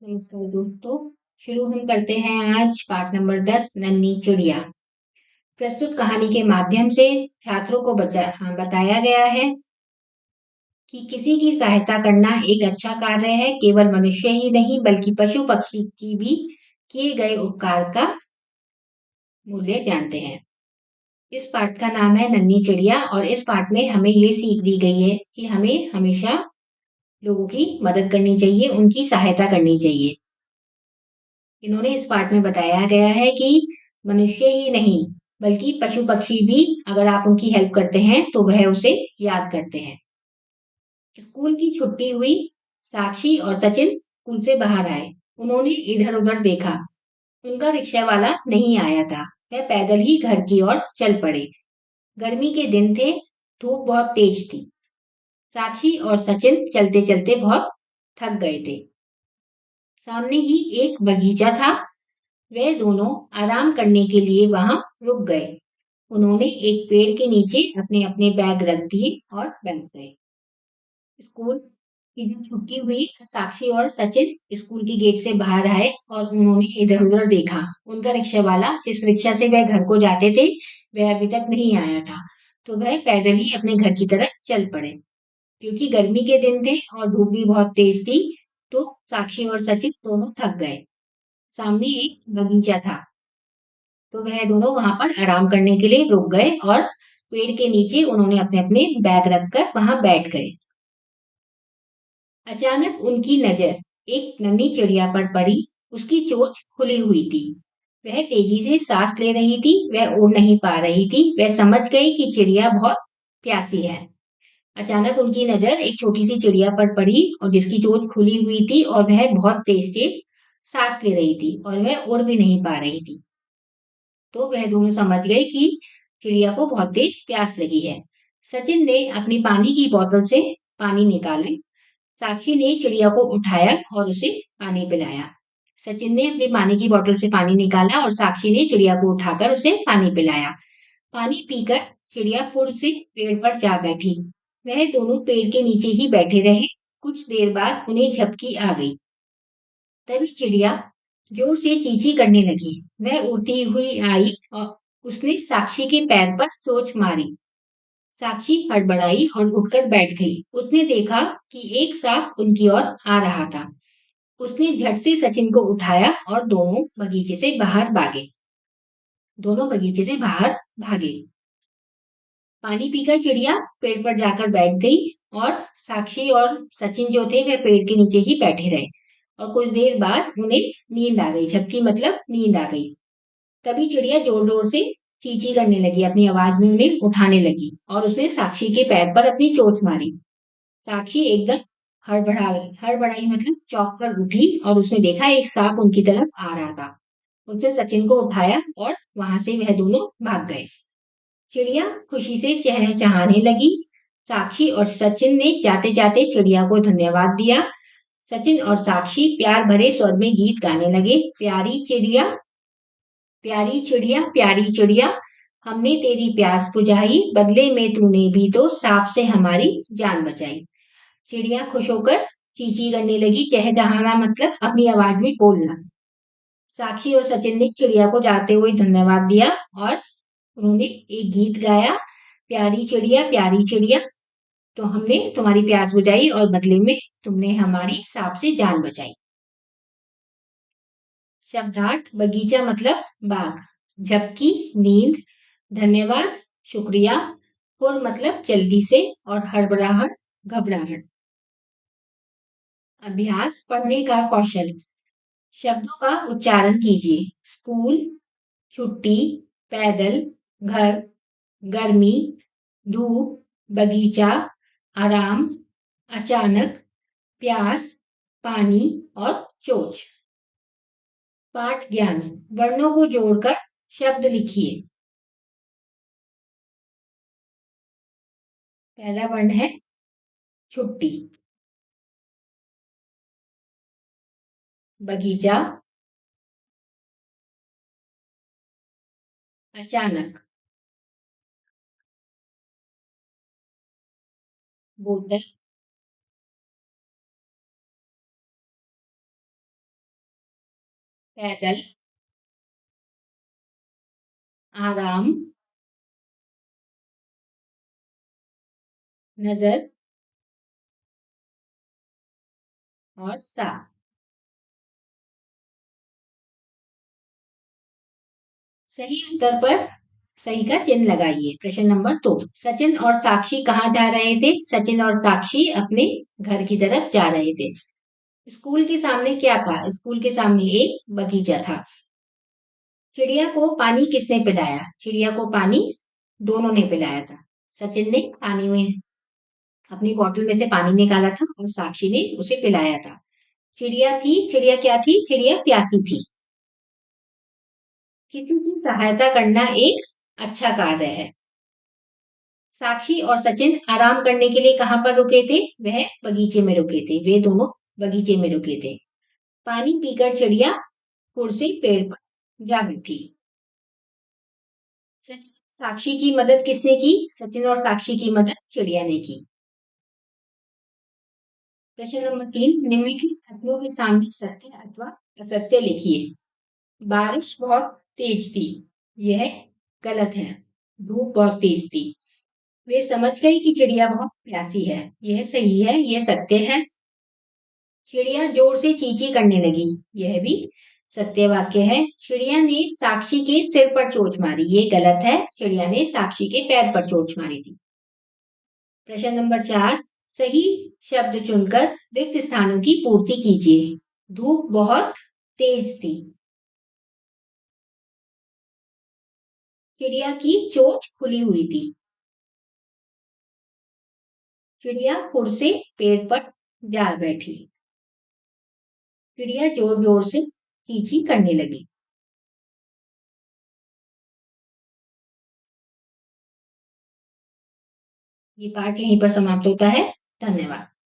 नमस्कार दोस्तों। शुरू हम करते हैं आज पाठ नंबर 10 नन्ही चिड़िया। प्रस्तुत कहानी के माध्यम से छात्रों को बताया गया है कि किसी की सहायता करना एक अच्छा कार्य है। केवल मनुष्य ही नहीं बल्कि पशु पक्षी की भी किए गए उपकार का मूल्य जानते हैं। इस पाठ का नाम है नन्ही चिड़िया और इस पाठ में हमें ये सीख दी गई है कि हमें हमेशा लोगों की मदद करनी चाहिए, उनकी सहायता करनी चाहिए। इन्होंने इस पाठ में बताया गया है कि मनुष्य ही नहीं बल्कि पशु पक्षी भी अगर आप उनकी हेल्प करते हैं तो वह उसे याद करते हैं। स्कूल की छुट्टी हुई। साक्षी और सचिन स्कूल से बाहर आए। उन्होंने इधर उधर देखा। उनका रिक्शा वाला नहीं आया था। वह पैदल ही घर की ओर चल पड़े। गर्मी के दिन थे। धूप बहुत तेज थी। साक्षी और सचिन चलते चलते बहुत थक गए थे। सामने ही एक बगीचा था। वे दोनों आराम करने के लिए वहां रुक गए। उन्होंने एक पेड़ के नीचे अपने अपने बैग रख दिए और बैठ गए। स्कूल की जब छुट्टी हुई, साक्षी और सचिन स्कूल की गेट से बाहर आए और उन्होंने इधर उधर देखा। उनका रिक्शा वाला जिस रिक्शा से वह घर को जाते थे वह अभी तक नहीं आया था। तो वह पैदल ही अपने घर की तरफ चल पड़े। क्योंकि गर्मी के दिन थे और धूप भी बहुत तेज थी, तो साक्षी और सचिन दोनों थक गए। सामने एक बगीचा था, तो वह दोनों वहां पर आराम करने के लिए रुक गए और पेड़ के नीचे उन्होंने अपने अपने बैग रखकर वहां बैठ गए। अचानक उनकी नजर एक नन्ही चिड़िया पर पड़ी। उसकी चोंच खुली हुई थी। वह तेजी से सांस ले रही थी। वह उड़ नहीं पा रही थी। वह समझ गई कि चिड़िया बहुत प्यासी है। अचानक उनकी नजर एक छोटी सी चिड़िया पर पड़ी और जिसकी चोंच खुली हुई थी और वह बहुत तेज तेज सांस ले रही थी और वह उड़ भी नहीं पा रही थी। तो वह दोनों समझ गए कि चिड़िया को बहुत तेज प्यास लगी है। सचिन ने अपनी पानी की बोतल से पानी निकाला। साक्षी ने चिड़िया को उठाया और उसे पानी पिलाया। सचिन ने अपनी पानी की बोतल से पानी निकाला और साक्षी ने चिड़िया को उठाकर उसे पानी पिलाया। पानी पीकर चिड़िया फुर से पेड़ पर जा बैठी। वह दोनों पेड़ के नीचे ही बैठे रहे। कुछ देर बाद उन्हें झपकी आ गई। तभी चिड़िया जोर से चींची करने लगी। वह उड़ती हुई आई और उसने साक्षी के पैर पर चोंच मारी। साक्षी हड़बड़ाई और उठकर बैठ गई। उसने देखा कि एक सांप उनकी ओर आ रहा था। उसने झट से सचिन को उठाया और दोनों बगीचे से बाहर भागे। पानी पीकर चिड़िया पेड़ पर जाकर बैठ गई और साक्षी और सचिन जो थे वह पेड़ के नीचे ही बैठे रहे। और कुछ देर बाद उन्हें नींद आ गई। झपकी मतलब नींद आ गई। तभी चिड़िया जोर जोर से चींची करने लगी। अपनी आवाज में उन्हें उठाने लगी और उसने साक्षी के पैर पर अपनी चोंच मारी। साक्षी एकदम हड़बड़ाई मतलब चौंक कर उठी और उसने देखा एक सांप उनकी तरफ आ रहा था। उसने सचिन को उठाया और वहां से वह दोनों भाग गए। चिड़िया खुशी से चहचहाने लगी। साक्षी और सचिन ने जाते जाते चिड़िया को धन्यवाद दिया। सचिन और साक्षी प्यार भरे स्वर में गीत गाने लगे। प्यारी चिड़िया प्यारी चिड़िया, हमने तेरी प्यास बुझाई, बदले में तूने भी तो सांप से हमारी जान बचाई। चिड़िया खुश होकर चींची करने लगी। चहचहाना मतलब अपनी आवाज में बोलना। साक्षी और सचिन ने चिड़िया को जाते हुए धन्यवाद दिया और उन्होंने एक गीत गाया, प्यारी चिड़िया, तो हमने तुम्हारी प्यास बुझाई और बदले में तुमने हमारी सांप से जान बचाई। शब्दार्थ बगीचा मतलब बाग, झपकी नींद, धन्यवाद शुक्रिया, हुर मतलब जल्दी से और हड़बड़ाहट घबराहट। अभ्यास पढ़ने का कौशल। शब्दों का उच्चारण कीजिए। स्कूल, छुट्टी, पैदल, घर, गर्मी, धूप, बगीचा, आराम, अचानक, प्यास, पानी और चोच। पाठ ज्ञान। वर्णों को जोड़कर शब्द लिखिए। पहला वर्ण है छुट्टी। बगीचा, अचानक, बोतल, पैदल, आराम, नजर और सा। सही उत्तर पर सही का चिन्ह लगाइए। प्रश्न नंबर 2। सचिन और साक्षी कहाँ जा रहे थे? सचिन और साक्षी अपने घर की तरफ जा रहे थे। स्कूल के सामने क्या था? स्कूल के सामने एक बगीचा था। चिड़िया को पानी किसने पिलाया? चिड़िया को पानी दोनों ने पिलाया था। सचिन ने पानी में अपनी बोतल में से पानी निकाला था और साक्षी ने उसे पिलाया था। चिड़िया क्या थी? चिड़िया प्यासी थी। किसी की सहायता करना एक अच्छा कार्य है। साक्षी और सचिन आराम करने के लिए कहाँ पर रुके थे? वह बगीचे में रुके थे। वे दोनों बगीचे में रुके थे। पानी पीकर चिड़िया फुर से पेड़ पर जा बैठी। सचिन साक्षी की मदद किसने की? सचिन और साक्षी की मदद चिड़िया ने की। प्रश्न नंबर 3। निम्नलिखित कथनों के सामने सत्य अथवा असत्य लिखिए। बारिश बहुत तेज थी, यह गलत है। धूप बहुत तेज थी, वे समझ गई कि चिड़िया बहुत प्यासी है, यह सही है, यह सत्य है। चिड़िया जोर से चींची करने लगी, यह भी सत्य वाक्य है। चिड़िया ने साक्षी के सिर पर चोंच मारी, ये गलत है। चिड़िया ने साक्षी के पैर पर चोंच मारी थी। प्रश्न नंबर 4। सही शब्द चुनकर रिक्त स्थानों की पूर्ति कीजिए। धूप बहुत तेज थी, चिड़िया की चोंच खुली हुई थी, चिड़िया फुर से पेड़ पर जा बैठी, चिड़िया जोर जोर से चींची करने लगी। ये पाठ यहीं पर समाप्त होता है। धन्यवाद।